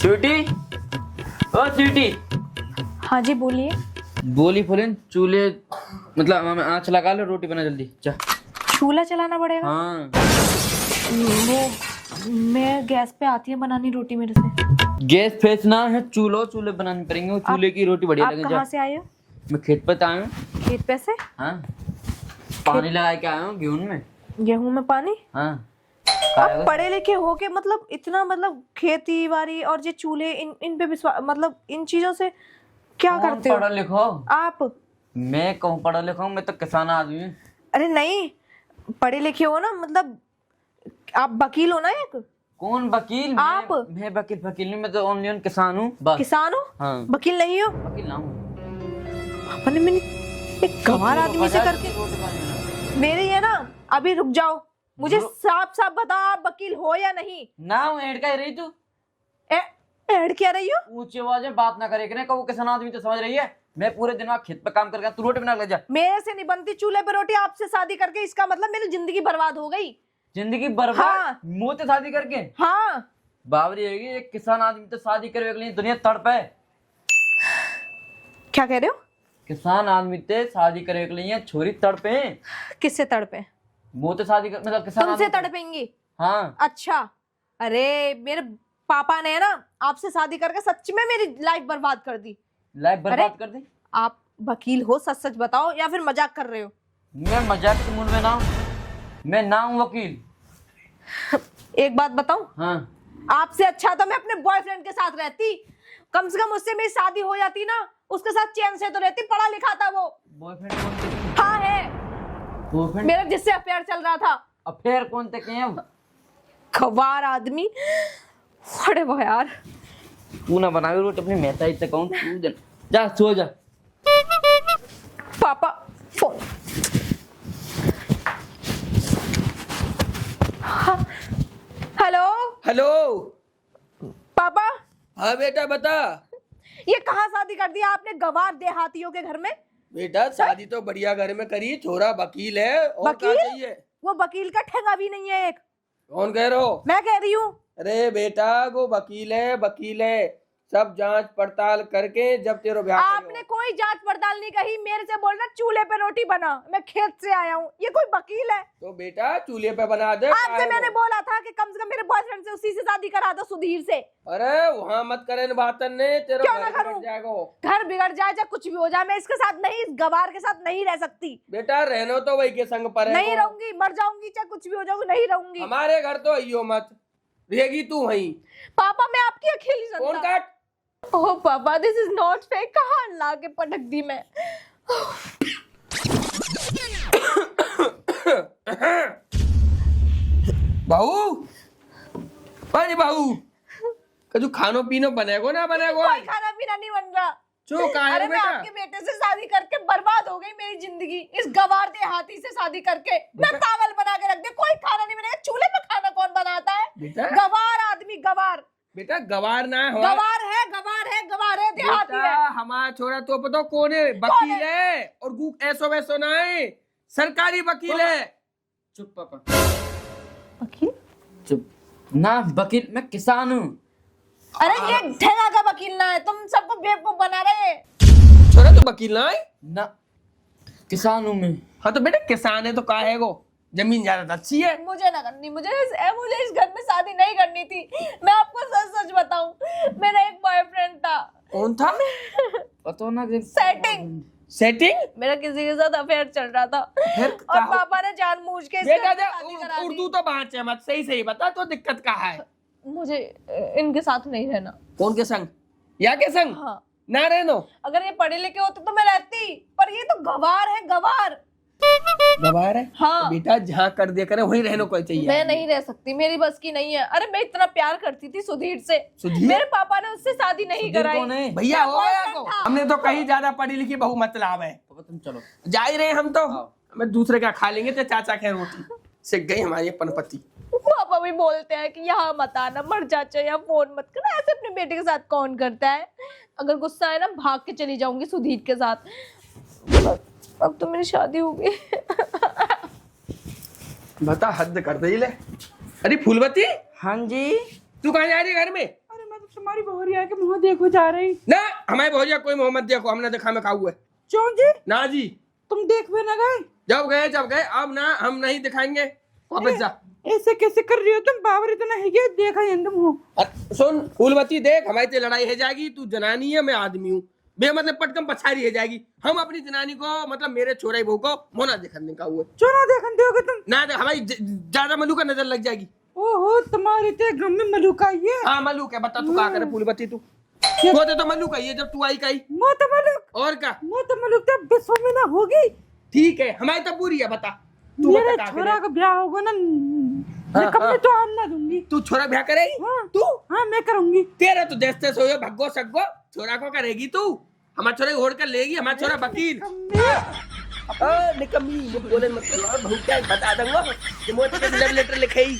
स्वीटी, ओ स्वीटी। हाँ जी बोलिए। बोली फुलिन चूल्हे मतलब हमें आँच लगा लो, रोटी बना जल्दी जा। चूल्हा चलाना पड़ेगा? हाँ वो मैं गैस पे आती है बनानी रोटी मेरे से। गैस फेंसना है, चूल्हे बनाने पड़ेंगे, वो चूल्हे की रोटी बढ़िया आप लगे। कहाँ से आए हो? मैं खेत पर आया हूँ। खेत पे से? हाँ पानी लगा के आया हूँ गेहूं में। गेहूं में पानी? हाँ आप पढ़े लिखे हो के मतलब इतना मतलब खेती बाड़ी और ये चूल्हे इन पे विश्वास मतलब इन चीजों से क्या करते हो? पढ़ो लिखो आप? मैं कहूँ पढ़ा लिखा हूँ, मैं तो किसान आदमी हूँ। अरे नहीं, पढ़े लिखे हो ना, मतलब आप वकील हो ना एक? कौन वकील? आप? मैं वकील नहीं, मैं तो ओनली ऑन किसान हूँ बस। किसान हो? हाँ। वकील नहीं हो? वकील ना हूँ। अपने मैंने एक गंवार आदमी से करके मेरे ये ना, अभी रुक जाओ, मुझे साफ साफ बताओ आप वकील हो या नहीं? ना हूँ, एड का रही तू। एड क्या रही हो? ऊंची आवाज में बात ना करे कि वो किसान आदमी तो समझ रही है। मैं पूरे दिन वहाँ खेत पे काम करके तू रोटी बना ले जा। मेरे से नहीं बनती चूल्हे पे रोटी, आपसे शादी करके इसका मतलब मेरी जिंदगी बर्बाद हो गई। जिंदगी बर्बाद? हाँ। मुँह से शादी करके? हाँ। बावरी है एक किसान आदमी तो शादी करे के लिए दुनिया तड़प है। क्या कह रहे हो? किसान आदमी ते शादी करे के लिए छोरी तड़पे। किससे तड़पे? मुँह से शादी कर मतलब किसान तुमसे आदमी तड़पेंगी? हाँ। अच्छा, अरे मेरे पापा ने ना आपसे शादी करके सच में मेरी लाइफ बर्बाद कर दी। लाइफ बर्बाद कर दी? आप वकील हो, सच सच बताओ या फिर मजाक कर रहे हो? मैं मजाक के मूड में ना हूँ, मैं ना हूँ वकील। एक बात बताऊं? हाँ। आपसे अच्छा तो मैं अपने बॉयफ्रेंड के साथ रहती, कम से कम उससे मेरी शादी हो जाती ना, उसके साथ चैन से तो रहती, पढ़ा लिखा था वो। बॉयफ्रेंड कौन थे? हाँ है, बॉयफ्रेंड मेरा जिससे अफेयर चल रहा था। अफेयर कौन थे के हैं? खवार आदमी। अरे वाह यार, तू ना बनावे रोटी अपनी मेहता ही तक तू जा सो जा। पापा फोन। हेलो हेलो पापा। हाँ बेटा बता। ये कहाँ शादी कर दिया आपने गवार देहातियों के घर में? बेटा शादी तो बढ़िया घर में करी, छोरा वकील है और क्या वकील? चाहिए? वो वकील का ठेंगा भी नहीं है एक। कौन कह रहे हो? मैं कह रही हूँ। अरे बेटा वो वकील है, सब जांच पड़ताल करके जब तेरे ब्याह आपने कोई जांच पड़ताल नहीं कही, मेरे से बोल रहा चूल्हे पे रोटी बना, मैं खेत से आया हूँ, ये कोई वकील है? तो बेटा चूल्हे पे बना दे। आपसे मैंने बोला था कि कम से कम मेरे बॉयफ्रेंड से उसी से शादी करा दो, सुधीर से। अरे वहाँ मत करे न बातन ने, तेरा क्यों ना घर करूं? बिगड़ जाएगा। घर बिगड़ जाए चाहे कुछ भी हो जाए, मैं इसके साथ नहीं, इस गवार के साथ नहीं रह सकती। बेटा रहना तो वही के संग पर है। नहीं रहूंगी, मर जाऊंगी चाहे कुछ भी हो जाऊंगी, नहीं रहूंगी। हमारे घर तो आइयो मत, रहेगी तू वहीं। पापा मैं आपकी अकेली कौन संतान। काट? ओह पापा दिस इज नॉट फेयर, कहाँ ला के पटक दी मैं। बहू, अरे बहू कजू खानो पीनो बनेगो ना बनेगो? कोई खाना पीना नहीं बन रहा। चो का है अरे मैं बेटा? आपके बेटे से शादी करके बर्बाद हो गई मेरी जिंदगी, इस गवार देहाती से शादी करके मैं पागल बना के रख दिया। कोई खाना नहीं बनेगा, चूल्हे पे खाना कौन बनाता है? बेटा गवार आदमी, गवार। बेटा गवार ना हो, गवार है, गवार है, देहाती बेटा है। हमारा छोरा तो पता कौन है? वकील है और गु ऐसो वैसो ना है, सरकारी वकील है। चुप पापा, वकील? चुप ना, वकील मैं किसान हूँ। अरे ये ठेंगा का वकील ना है, तुम सबको बेवकूफ बना रहे हैं। छोरा तो वकील ना है ना, किसान हूँ मैं। हाँ तो बेटा किसान है तो का है गो, जमीन ज्यादा अच्छी है। मुझे ना करनी, मुझे इस घर में शादी नहीं करनी थी। मैं आपको सच सच बताऊं, मेरा एक बॉयफ्रेंड था। कौन था? पता ना सेटिंग मेरा किसी के साथ अफेयर चल रहा था और पापा ने जानबूझ के इसके बेटा साथ शादी करा दी। उर्दू तो बाँचे मत, सही बता तो दिक्कत कहाँ है? मुझे इनके साथ नहीं रहना। कौन के संग? या के संग? हाँ, ना रहनो। अगर ये पढ़े लिखे होते तो मैं रहती, पर ये तो गवार है, गवार। गवार है? हाँ। तो बेटा जहाँ कर दिया करे वहीं रहने को चाहिए। मैं नहीं रह सकती, मेरी बस की नहीं है। अरे मैं इतना प्यार करती थी सुधीर से, सुधीर? मेरे पापा ने उससे शादी नहीं कराई। कौन है? भैया हो गया boyfriend को, था। हमने तो कहीं ज्यादा पढ़ी लिखी बहू मतलब है। पापा तुम चलो, जा ही रहे हम तो, आओ। मैं दूसरे का खा लेंगे तो चाचा के रोटी सिक गई हमारी पनपति। पापा भी बोलते हैं कि यहाँ मत आना, मर चाचा या फोन मत करना। ऐसे अपने बेटे के साथ कौन करता है? अगर गुस्सा है ना भाग के चली जाऊंगी सुधीर के साथ। अब तो मेरी शादी हो गई। बता हद कर दे ले। अरे फूलवती, हाँ जी। तू कहाँ जा रही है घर में? अरे मैं तुम्हारी बहुरिया के मुंह देखो जा रही। ना हमारे भौजिया कोई मोहम्मद देखो हमने देखा में खाऊ है। क्यों जी? ना जी, तुम देख भी ना गए? जब गए अब ना हम नहीं दिखाएंगे, वापस जा। ऐसे कैसे कर रही हो तुम? बाबरी तो नहीं गया, देखा ही तुम हो। सुन फूलमती, देख हमारी तो लड़ाई है जाएगी, तू जनानी है मैं आदमी हूँ, बेमतलब पटकम पछारी है जाएगी। हम अपनी जनानी को मतलब मेरे छोरे बहू को मोना देखने का हुआ चोरा देखन दोगे तुम? ना, देख हमारी ज्यादा मलू का नजर लग जाएगी। ओहो, तुम्हारे ते गम में मलूका ये। हाँ मलू क्या, बता तू क्या करे फूलमती, तू वो तो मलू का ये, जब तू आई कही मोत मलूक। और क्या मोत मलूक तो विश्व में ना होगी। ठीक है, हमारी तो पूरी है, बता तू मेरे बता छोरा का ब्याह होगा ना, निकम में तो आम ना दूंगी। तू छोरा ब्याह करेगी? हाँ। तू? हाँ मैं करूंगी। तेरा तो देश देश हो भगो सगो, छोरा को करेगी तू? हमारा छोरा ओढ़ कर लेगी, हमारा छोरा वकील। निकम्मी बोले मत करो, बहू क्या बता दूंगा कि मोटे के लव लेटर लिखे ही।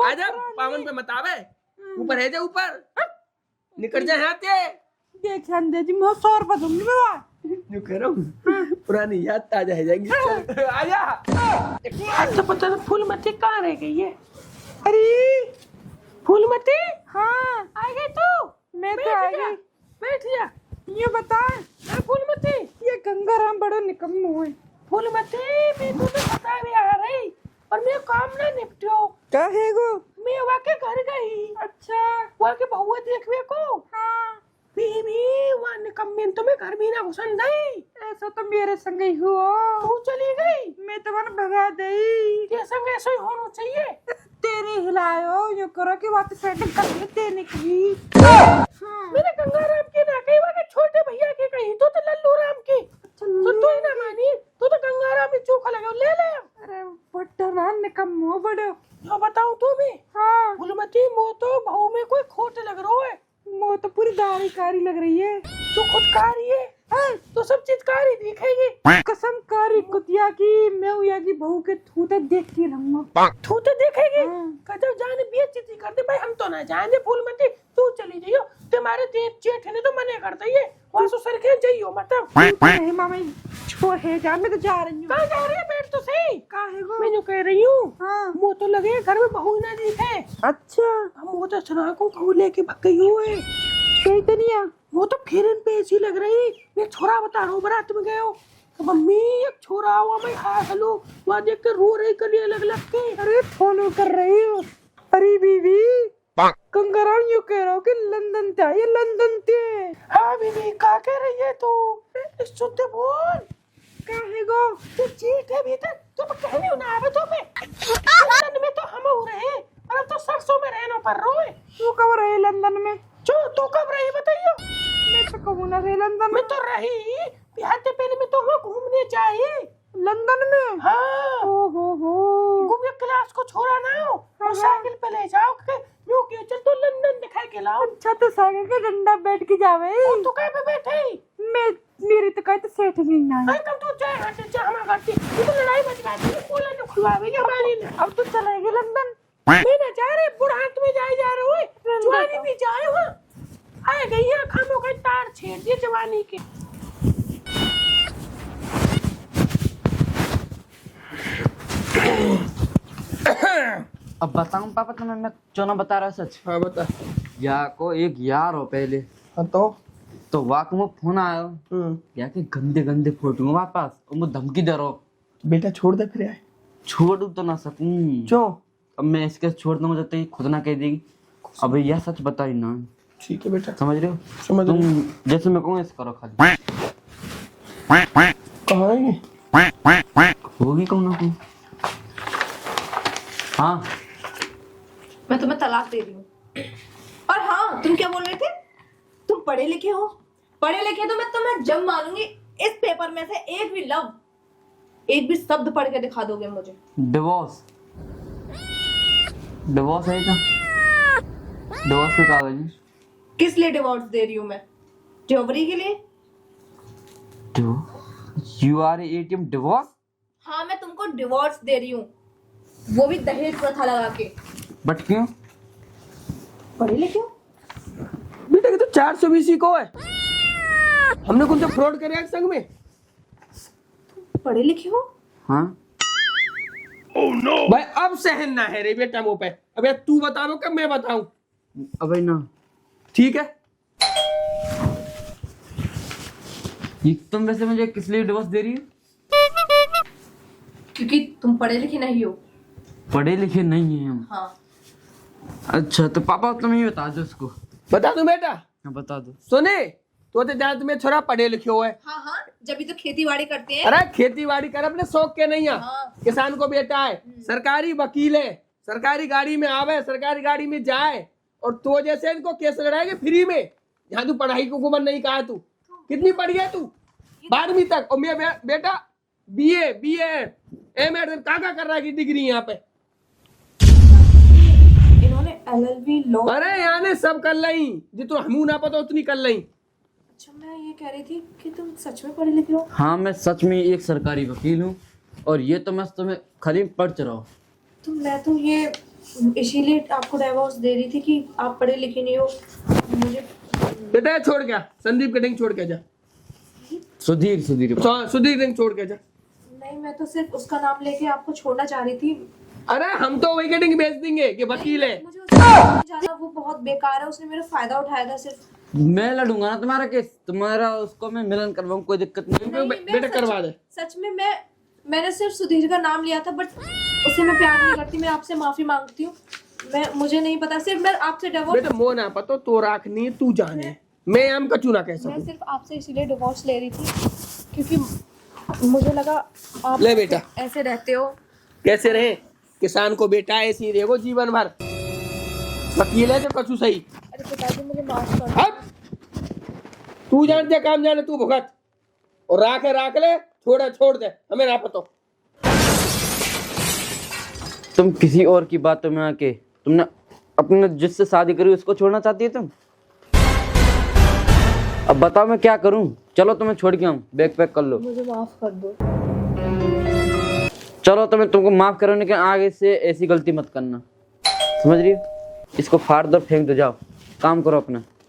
आजा पावन पे मत आवे, ऊपर है जा, ऊपर निकल जा यहाँ से। देख संदे जी, मैं 100 रुपए दूंगी मैं। जो कह रहा हूँ पुरानी याद ताजा है जाएंगी। आजा। आज तो पता नहीं फूलमती कहाँ रह गई है। अरे फूलमती, हाँ आ गई तू? मैं तो आ गई। बैठ जा। ये बता फूलमती, ये गंगाराम बड़ा निकम्मो है। फूलमती मैं तुम्हें बता भी आ रही और मैं काम ना निपटो। क्या है गो? मैं वहाँ के घर गई। अच्छा। वहाँ के बहुआ देखवे को। हाँ। बीबी वहाँ निकम्मी तुम्हें घर भी ना घुसन दई। ऐसा तो मेरे संग ही हुआ। तू चली गई, मैं तुम्हें भगा दई। तेरे संग ऐसा ही होना चाहिए। तेरे हिलायो यो करो कि बात सेटिंग कर ले देने की। मेरे गंगाराम की ना कही, वहाँ के छोटे भैया की कही, तो लल्लू राम की। तो तू ही ना मानी, तू तो गंगाराम ही चूखा लगा ले ले। अरे बड़ा ना निकम्मो बड़ो। जो बताऊँ तुम्हें? हाँ। फूलमती मो तो बहू में कोई खोट लग रहा है। वो तो पूरी दाढ़ी कारी लग रही है। तू खुद कारी है, तो सब चीज कारी दिखेगी। कसम कारी कुतिया की, मैं उया की बहू के थूते देखती रहूंगा। तू तो देखेगी। हाँ। कदर जाने बेइज्जती कर दे भाई, हम तो ना जाने फूलमती, तू चली जाइयो। तुम्हारे देव जेठ ने तो मने कर दिए, वहाँ ससुर के जाइयो मतलब। नहीं मामा छोड़ है जा, मैं तो जा रही हूँ। कहाँ जा रही है? बैठ तो सही। कहाँ है गो? मैं जो कह रही हूँ, हाँ। वो तो लगे घर में बहू ना दिखे। अच्छा। हम वो तो सुना को बहू लेके भग गई हुए। सही तो नहीं है। वो तो फिर इन पे ऐसी लग रही। मैं छोरा बता रहा हूँ, बारात में गए हो तो मम्मी एक छोरा हुआ, मैं हाँ हेलो, वहाँ देख कर रो रही कलिया लग लग के। अरे फॉलो कर रही हो? अरे बीबी कंगाराम यूँ कह रहा हूँ कि लंदन ते आई, लंदन ते। हाँ बीबी क्या कह रही है तू? शुद्ध बोल। कहाँ है गो? तू चीट है भीतर, तू तो कहनी हो ना आवे तो मैं। लंदन में तो हम हो रहे, और तो सरसों में रहना पड़ रहा है। तू कब रहे लंदन में? जो तू कब रही बताइयो? मैं तो कब ना रहे लंदन में। मैं तो रही, बिहार से पहले मैं तो वहाँ घूमने जाए लंदन में। हाँ। ओ हो। घूमने क्लास को छोड़ा ना हो, और साइकिल पे ले जाओ के यूं क्यों चल, तो लंदन दिखा के लाओ। अच्छा तो साइकिल के डंडा बैठ के जावे। और तू कहाँ पे बैठे? मैं मेरी तो कहते सेठ नहीं ना। अरे कब तू चाहे हट जा, हमारा करती तू तो लड़ाई मच गई, बोला न खुलवावे हमारी ने। अब तो चलेगी लंदन। मैं ना जा रहे, बुढ़ात में जा रहे हो, जवानी भी जाए हो। आए गई है खामों का तार छेड़ दिए जवानी के। अब बताऊं पापा तुम्हें, मैं क्यों ना बता रहा सच। हाँ बता। या को एक यार हो पहले, हाँ तो वाक में फोन आयो या के गंदे गंदे फोटो में पास, और मुझे धमकी दे रहो। बेटा छोड़ दे फिर। छोड़ तो ना सकूं। क्यों? अब मैं इसके छोड़ दूंगा जब तक खुद ना कह देगी। अब यह सच बताई ना। ठीक है बेटा, समझ रहे हो? समझ तुम जैसे मैं कहूँ ऐसे करो खाली। कहाँ है? होगी कौन ना कौन। हाँ मैं तुम्हें तलाक दे रही हूँ। और हाँ, तुम क्या बोल रहे थे? तुम पढ़े लिखे हो? पढ़े लिखे तो मैं तुम्हें जब मानूंगी इस पेपर में से एक भी लव, एक भी शब्द पढ़ के दिखा दोगे मुझे। डिवोर्स, डिवोर्स है क्या? डिवोर्स के कागज। किस लिए डिवोर्स दे रही हूँ मैं? जबरी के लिए? You are ATM divorce? हाँ, मैं तुमको डिवोर्स दे रही हूँ, वो भी दहेज प्रथा लगा के। बट क्यों? पढ़े लिखे हो? बेटा तो 420 को है, हमने कौन सा फ्रॉड करे संग में? पढ़े लिखे हो? हाँ भाई अब सहन ना है रे बेटा मुँह पे, अबे तू बता दो कब मैं बताऊं? अबे ना, ठीक है। ये तुम वैसे मुझे किस लिए डिवोर्स दे रही हो? क्योंकि तुम पढ़े लिखे नहीं हो। पढ़े लिखे नहीं हैं हम। हाँ। अच्छा तो पापा तुम ही बता दो उसको। बता दूं बेटा? हाँ बता दो। सुने, तो जात में छोरा पढ़े लिखे हुए। हाँ हाँ, जब भी तो खेती बाड़ी करते हैं। अरे खेती बाड़ी कर अपने शौक के नहीं है। हाँ। किसान को बेटा है, सरकारी वकील है, सरकारी गाड़ी में आवे, सरकारी गाड़ी में जाए, और तो जैसे इनको केस लड़ाएंगे फ्री में। यहाँ तू पढ़ाई को गुमन नहीं कहा, तू कितनी पढ़ी है? तू 12वीं तक, और मैं बेटा BA M.Ed का कर रहा है की डिग्री यहाँ पे। इन्होंने LLB लॉ। अरे यहाँ ने सब कर ली, जितो हमू ना पता उतनी कर ली। अच्छा, मैं ये कह रही थी कि तुम सच में पढ़े लिखे हो? हाँ मैं सच में एक सरकारी वकील हूँ, और ये तो मैं तुम्हें खाली पढ़ रहा हूँ। तो मैं तो ये इसीलिए आपको डिवोर्स दे रही थी कि आप पढ़े लिखे नहीं हो। मुझे बेटा छोड़ क्या, संदीप कटिंग छोड़ के जा। सुधीर सुधीर रिंग छोड़ के जा। नहीं, मैं तो सिर्फ उसका नाम लेके आपको छोड़ना चाह रही थी। अरे हम तो वही कटिंग बेच देंगे कि वकील है। मुझे उसका नाम नहीं जानना, वो बहुत बेकार है, उसने मेरा फायदा उठाया था सिर्फ। मैं लड़ूंगा ना तुम्हारा केस, तुम्हारा उसको मैं मिलन करवाऊँ, कोई दिक्कत नहीं। नहीं, बेटा मैं करवा दे। सच में मैंने सिर्फ सुधीर का नाम लिया था, बट उससे मैं प्यार नहीं करती। मैं आपसे माफी मांगती हूँ। मुझे नहीं पता, सिर्फ मैं आपसे डिवोर्स। बेटा मो ना पतो तो राखनी तू जाने, मैं हम कचू ना कह मैं सकूं। सिर्फ आपसे इसीलिए डिवोर्स ले रही थी क्योंकि मुझे लगा आप ले बेटा। ऐसे रहते हो। कैसे रहे? किसान को बेटा ऐसे ही रहेगो जीवन भर। वकील है जो कचू सही। अरे पिताजी, मुझे माफ कर दो। अब तू जानते काम जाने, तू भुगत, और राख ले, छोड़ दे, हमें ना पतो। तुम किसी और की बातों में आके तुमने अपने जिससे शादी करी उसको छोड़ना चाहती है तुम? अब बताओ मैं क्या करूं? चलो तुम्हें छोड़ के आऊं, बैग पैक कर लो। मुझे माफ कर दो। चलो तो मैं तुमको माफ करूं, लेकिन आगे से ऐसी गलती मत करना, समझ रही हो? इसको फाड़ दो, फेंक दो, जाओ काम करो अपना।